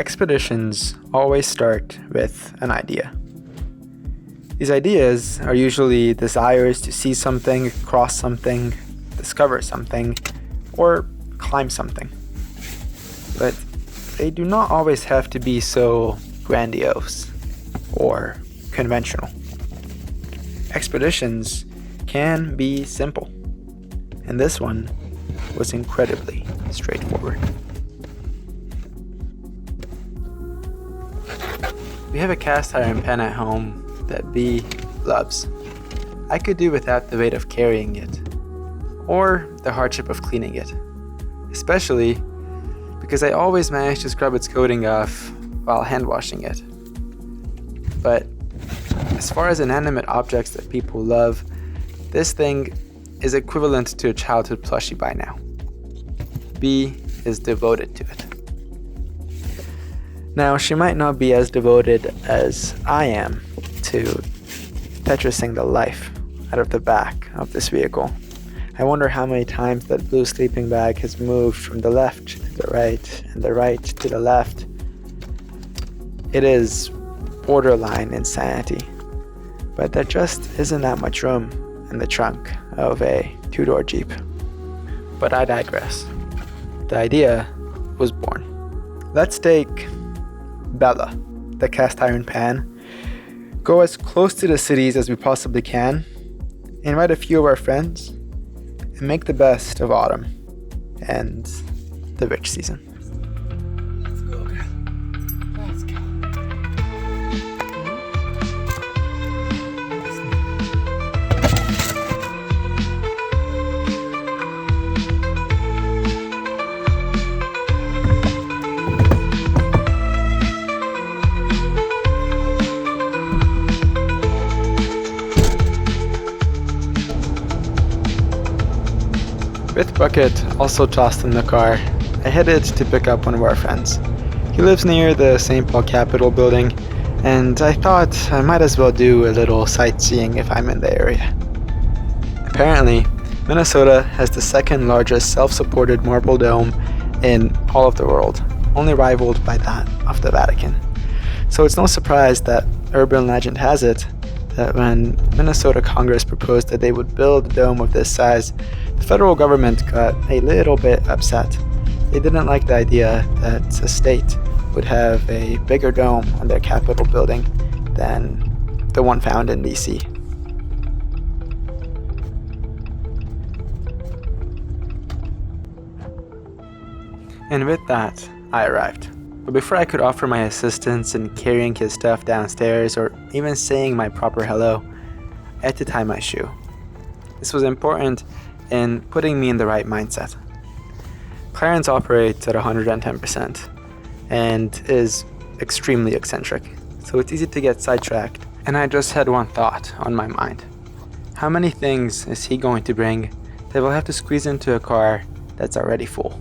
Expeditions always start with an idea. These ideas are usually desires to see something, cross something, discover something, or climb something. But they do not always have to be so grandiose or conventional. Expeditions can be simple, and this one was incredibly straightforward. We have a cast iron pan at home that B loves. I could do without the weight of carrying it, or the hardship of cleaning it, especially because I always manage to scrub its coating off while hand washing it. But as far as inanimate objects that people love, this thing is equivalent to a childhood plushie by now. B is devoted to it. Now, she might not be as devoted as I am to Tetrising the life out of the back of this vehicle. I wonder how many times that blue sleeping bag has moved from the left to the right and the right to the left. It is borderline insanity, but there just isn't that much room in the trunk of a two-door Jeep. But I digress. The idea was born. Let's take Bella, the cast iron pan, go as close to the cities as we possibly can, invite a few of our friends, and make the best of autumn and the rich season. Let's go, girl. Let's go. With Bucket also tossed in the car, I headed to pick up one of our friends. He lives near the St. Paul Capitol building, and I thought I might as well do a little sightseeing if I'm in the area. Apparently, Minnesota has the second largest self-supported marble dome in all of the world, only rivaled by that of the Vatican. So it's no surprise that urban legend has it that when Minnesota Congress proposed that they would build a dome of this size, the federal government got a little bit upset. They didn't like the idea that a state would have a bigger dome on their Capitol building than the one found in DC. And with that, I arrived. But before I could offer my assistance in carrying his stuff downstairs or even saying my proper hello, I had to tie my shoe. This was important in putting me in the right mindset. Clarence operates at 110% and is extremely eccentric, so it's easy to get sidetracked, and I just had one thought on my mind. How many things is he going to bring that will have to squeeze into a car that's already full?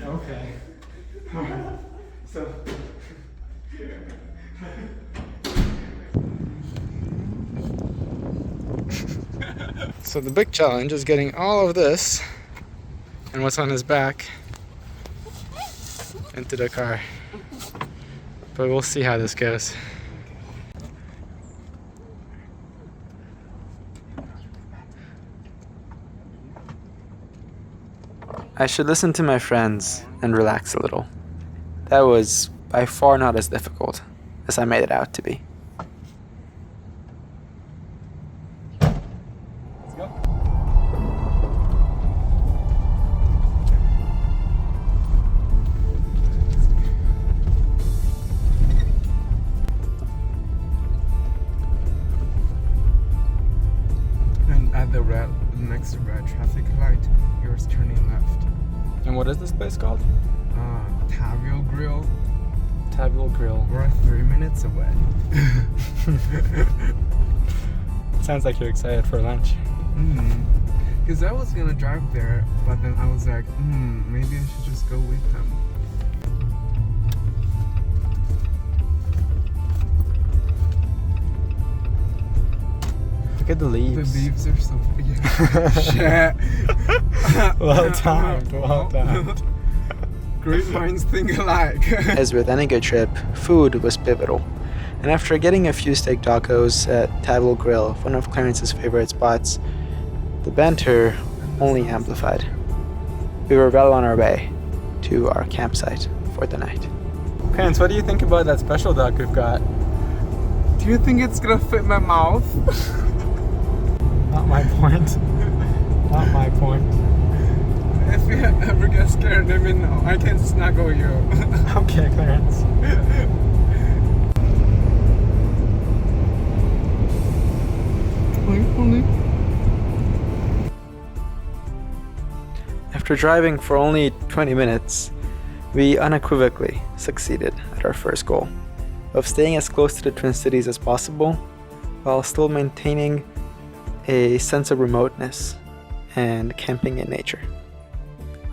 Okay. So the big challenge is getting all of this and what's on his back into the car. But we'll see how this goes. I should listen to my friends and relax a little. That was by far not as difficult as I made it out to be. Let's go. And at the next red traffic light, yours turning left. And what is this place called? Cahill Grill. Tabule Grill. We're 3 minutes away. Sounds like you're excited for lunch. Because I was gonna drive there, but then I was like, maybe I should just go with them. Look at the leaves. The leaves are so yeah. Shit. Well timed, well timed. Great minds think alike. As with any good trip, food was pivotal. And after getting a few steak tacos at Cahill Grill, one of Clarence's favorite spots, the banter only amplified. We were well on our way to our campsite for the night. Clarence, what do you think about that special duck we've got? Do you think it's gonna fit my mouth? Not my point. Not my point. If you ever get scared, let me know. I can snuggle you. Okay, Clarence. After driving for only 20 minutes, we unequivocally succeeded at our first goal of staying as close to the Twin Cities as possible while still maintaining a sense of remoteness and camping in nature.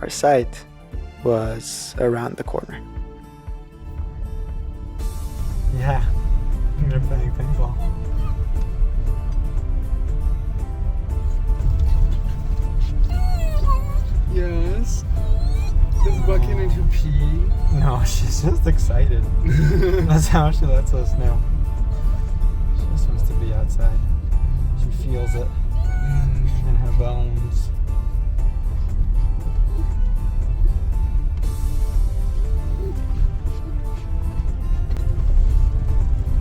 Our site was around the corner. Yeah, you're playing paintball. Yes. Does Bucky need to pee? No, she's just excited. That's how she lets us know. She just wants to be outside. She feels it in her bones.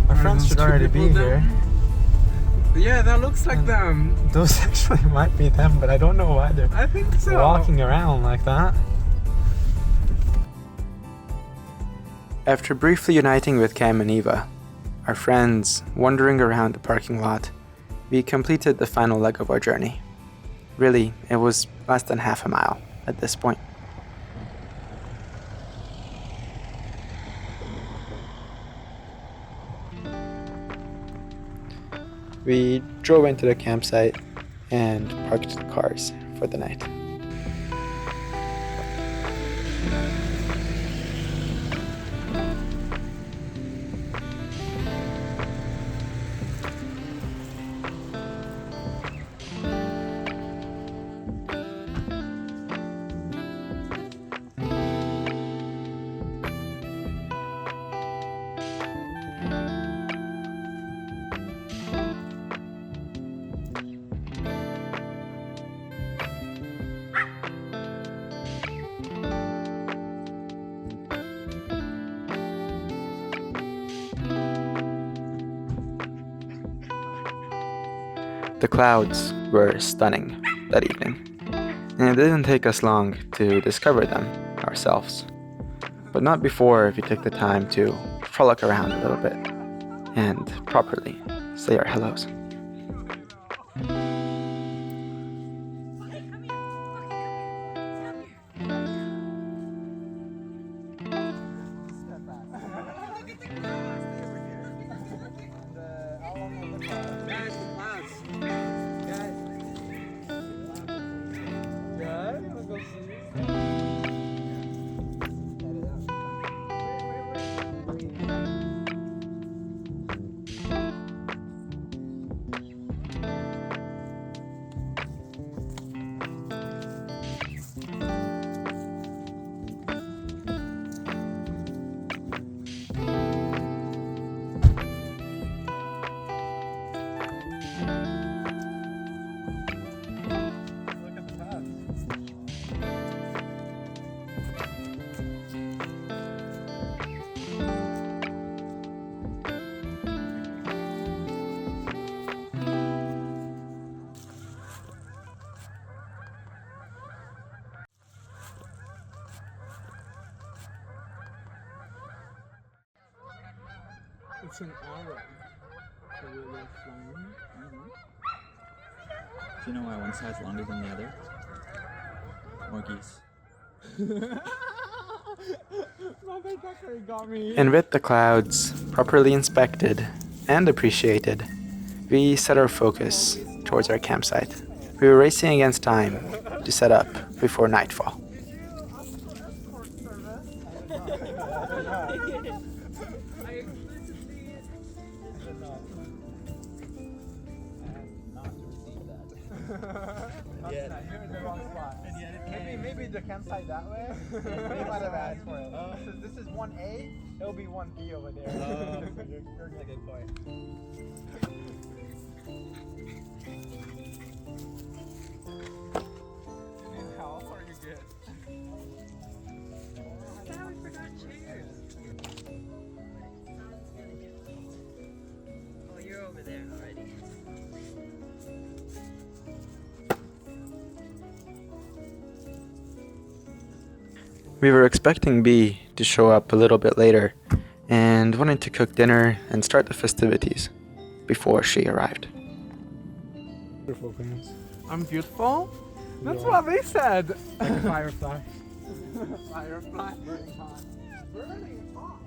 Our friends should already be here. Yeah, that looks like them. Those actually might be them, but I don't know why they're I think so. walking around like that. After briefly uniting with Cam and Eva, our friends wandering around the parking lot, we completed the final leg of our journey. Really, it was less than half a mile at this point. We drove into the campsite and parked the cars for the night. The clouds were stunning that evening, and it didn't take us long to discover them ourselves. But not before we took the time to frolic around a little bit and properly say our hellos. It's an arrow. A really flame. Do you know why one side's longer than the other? More geese. Motherfucker got me. And with the clouds properly inspected and appreciated, we set our focus towards our campsite. We were racing against time to set up before nightfall. yet- You're in the wrong spot. And yet it came. Maybe the campsite that way. They might have asked for it. This is 1A. It'll be 1B over there. That's a good point. Need help or you good? Now we forgot chairs. Oh, you're over there already. We were expecting B to show up a little bit later and wanted to cook dinner and start the festivities before she arrived. Beautiful things. I'm beautiful? That's what they said. Like a firefly. Firefly. Burning hot. Burning hot.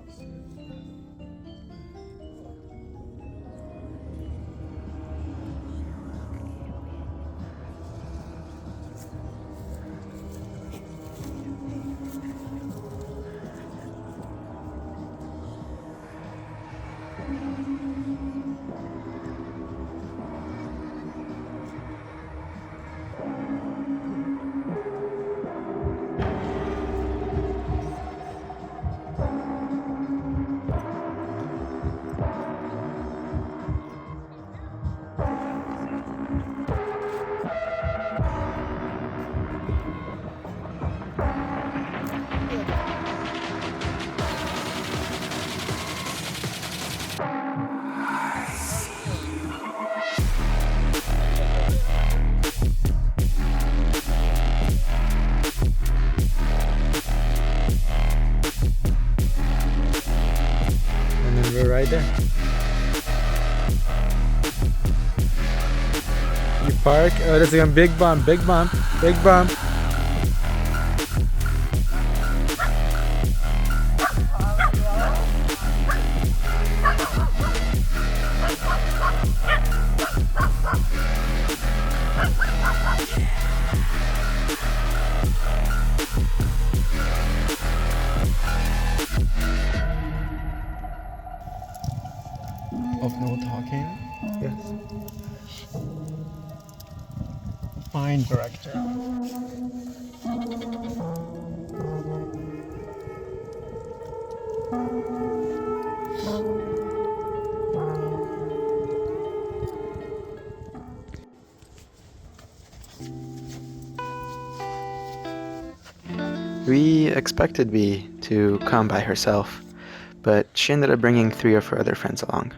And then we're right there. You park. Oh, that's a big bump, big bump, big bump. Of no talking. Yes. Fine, director. We expected B to come by herself, but she ended up bringing 3 of her other friends along.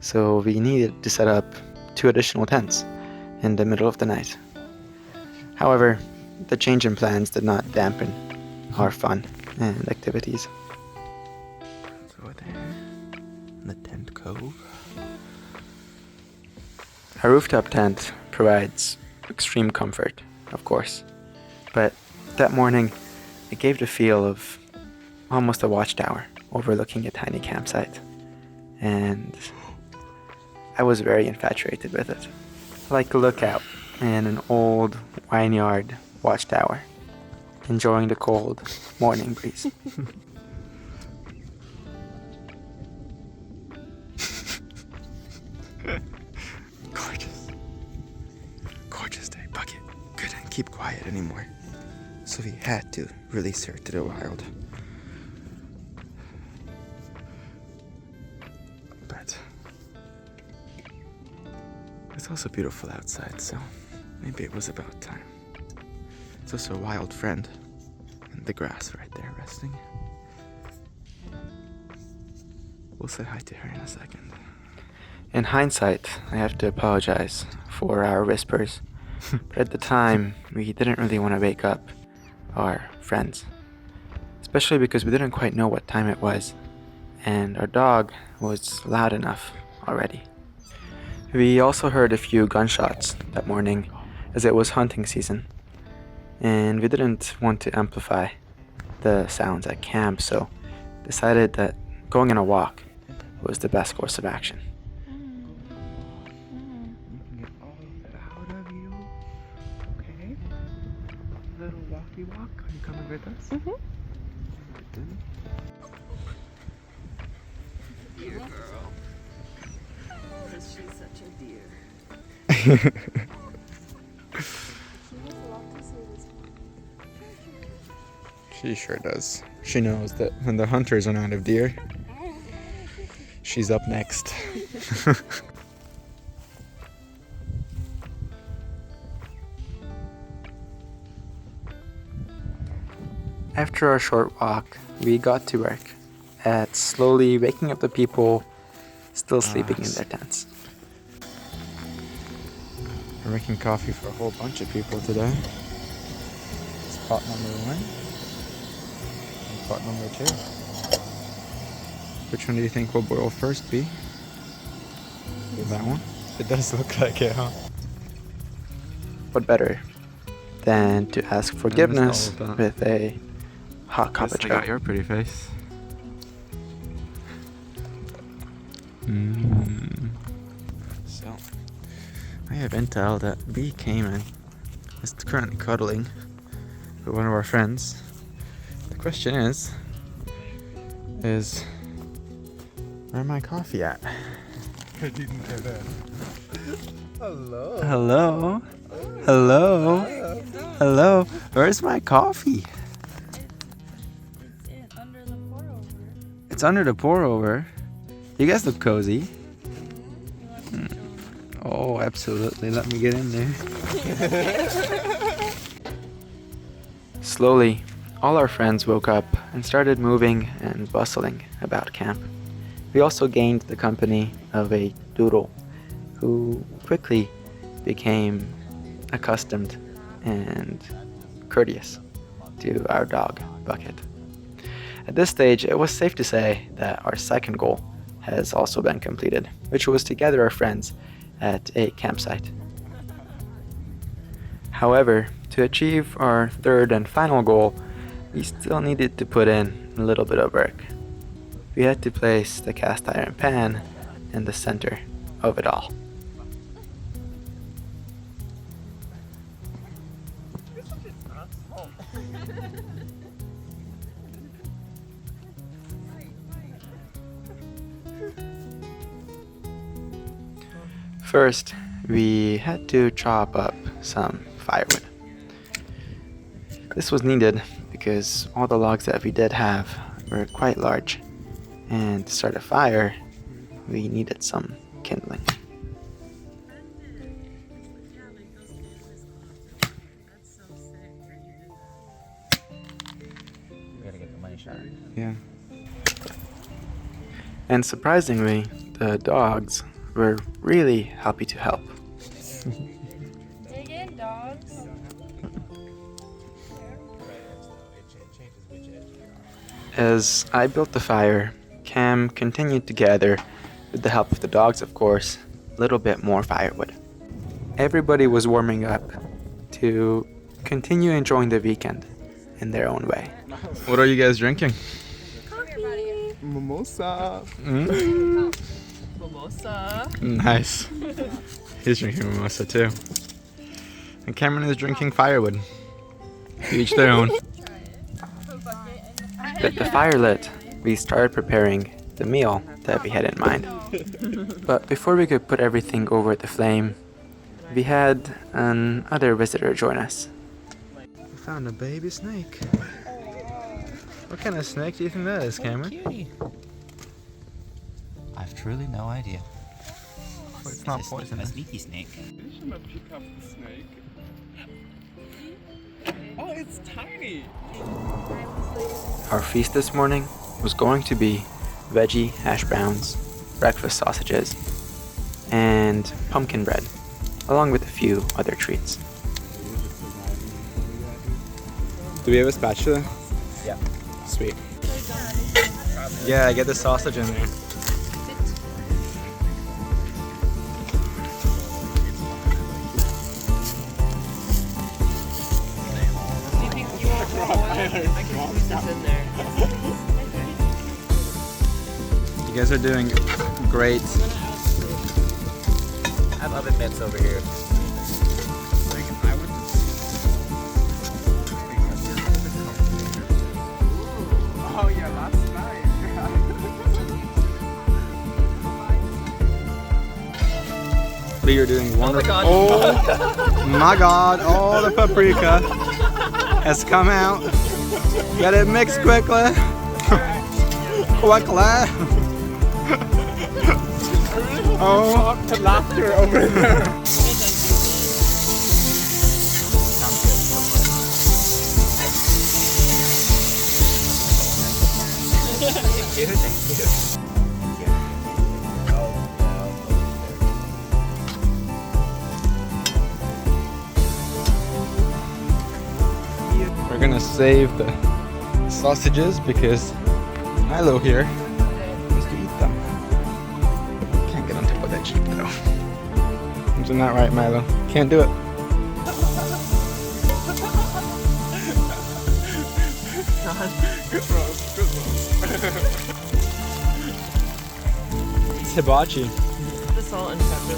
So we needed to set up 2 additional tents in the middle of the night. However, the change in plans did not dampen our fun and activities. So there, in the tent cove. A rooftop tent provides extreme comfort, of course, but that morning it gave the feel of almost a watchtower overlooking a tiny campsite, and I was very infatuated with it. Like a lookout in an old vineyard watchtower, enjoying the cold morning breeze. Gorgeous. Gorgeous day. Bucket couldn't keep quiet anymore. So we had to release her to the wild. But it's also beautiful outside, so maybe it was about time. It's also a wild friend in the grass right there resting. We'll say hi to her in a second. In hindsight, I have to apologize for our whispers, but at the time, we didn't really want to wake up our friends, especially because we didn't quite know what time it was, and our dog was loud enough already. We also heard a few gunshots that morning, as it was hunting season, and we didn't want to amplify the sounds at camp, so decided that going on a walk was the best course of action. You can get all of it out of you. Okay? Little walkie walk. Are you coming with us? Mm-hmm. Dear girl. She's such a dear. She sure does. She knows that when the hunters are out of deer, she's up next. After our short walk, we got to work at slowly waking up the people still sleeping in their tents. We're making coffee for a whole bunch of people today. It's pot number 1 and pot number 2. Which one do you think will boil first, B? That one? It does look like it, huh? What better than to ask forgiveness all of that. with a hot cup of I got joe? your pretty face. So, I have intel that B came and is currently cuddling with one of our friends. The question is where my coffee at? I didn't know that. Hello. Hello. Hello. Hello. Where's my coffee? It's under the pour over. It's under the pour over. You guys look cozy. Oh, absolutely. Let me get in there. Slowly, all our friends woke up and started moving and bustling about camp. We also gained the company of a doodle, who quickly became accustomed and courteous to our dog, Bucket. At this stage, it was safe to say that our second goal has also been completed, which was to gather our friends at a campsite. However, to achieve our third and final goal, we still needed to put in a little bit of work. We had to place the cast iron pan in the center of it all. First, we had to chop up some firewood. This was needed because all the logs that we did have were quite large, and to start a fire, we needed some kindling. That's so sick for you to do that. We gotta get the money shot. Yeah. And surprisingly, the dogs were really happy to help. Dig in, dogs. As I built the fire, Cam continued to gather, with the help of the dogs of course, a little bit more firewood. Everybody was warming up to continue enjoying the weekend in their own way. What are you guys drinking? Come here, buddy. Mimosa. Mimosa. Nice. He's drinking mimosa too. And Cameron is drinking firewood. Each their own. With the fire lit, we started preparing the meal that we had in mind. But before we could put everything over the flame, we had another visitor join us. We found a baby snake. What kind of snake do you think that is, Cameron? Cutie. I've truly no idea. It's not A poisonous. sneaky snake. Shouldn't have picked up the snake. Oh, it's tiny. Our feast this morning was going to be veggie hash browns, breakfast sausages, and pumpkin bread, along with a few other treats. Do we have a spatula? Yeah. Sweet. Yeah, get the sausage in there. You guys are doing great. I have oven mitts over here. Oh yeah, last night. Lee, you're doing wonderful. Oh my god, all the paprika has come out. Get it mixed quickly. Quickly. Oh, The laughter over there. we're gonna save the sausages because Milo here wants to eat them. Can't get on top of that Jeep though. Isn't that right, Milo? Can't do it. Good roast, good roast. It's hibachi. The salt and pepper.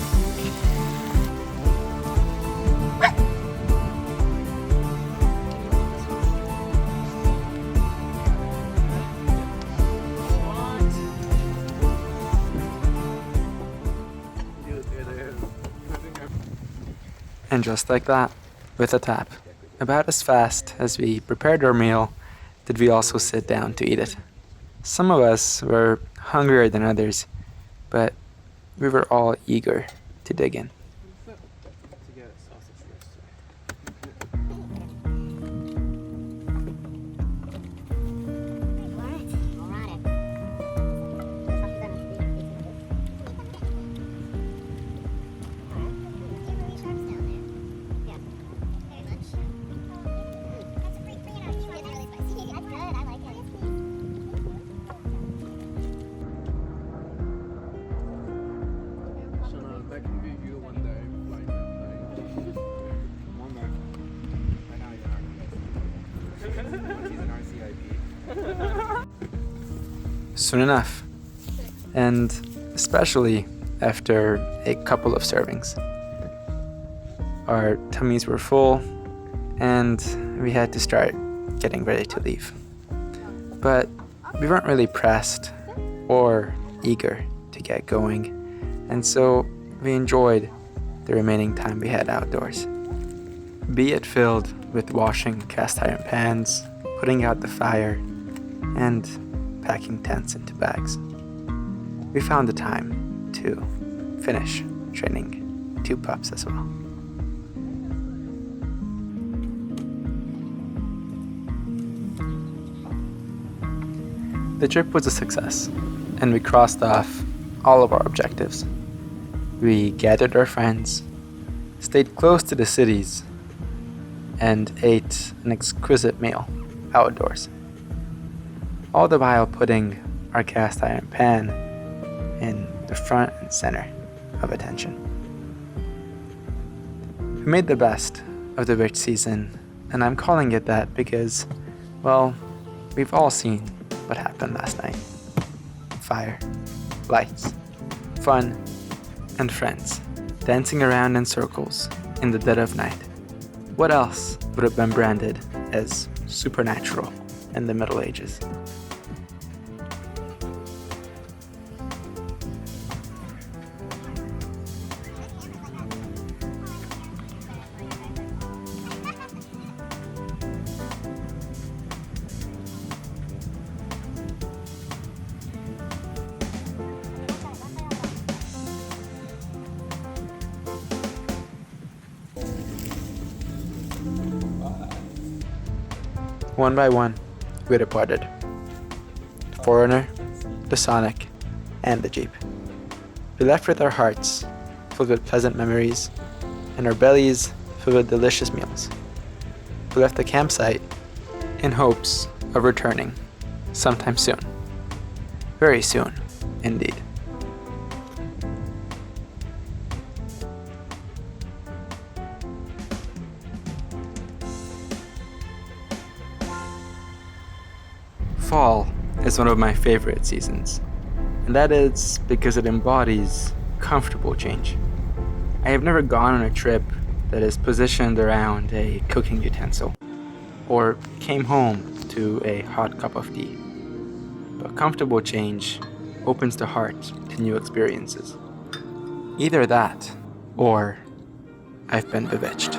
And just like that, with a tap, about as fast as we prepared our meal, did we also sit down to eat it. Some of us were hungrier than others, but we were all eager to dig in. That can be you one day, flying that plane. One day. I know you're an RCIP. Soon enough, and especially after a couple of servings. Our tummies were full, and we had to start getting ready to leave. But we weren't really pressed or eager to get going, and so we enjoyed the remaining time we had outdoors. Be it filled with washing cast iron pans, putting out the fire, and packing tents into bags. We found the time to finish training 2 pups as well. The trip was a success, and we crossed off all of our objectives. We gathered our friends, stayed close to the cities, and ate an exquisite meal outdoors. All the while putting our cast iron pan in the front and center of attention. We made the best of the rich season, and I'm calling it that because, well, we've all seen what happened last night. Fire, lights, fun, and friends dancing around in circles in the dead of night. What else would have been branded as supernatural in the Middle Ages? One by one, we departed. The Foreigner, the Sonic, and the Jeep. We left with our hearts filled with pleasant memories and our bellies filled with delicious meals. We left the campsite in hopes of returning sometime soon. Very soon, indeed. Fall is one of my favorite seasons, and that is because it embodies comfortable change. I have never gone on a trip that is positioned around a cooking utensil, or came home to a hot cup of tea. But comfortable change opens the heart to new experiences. Either that, or I've been bewitched.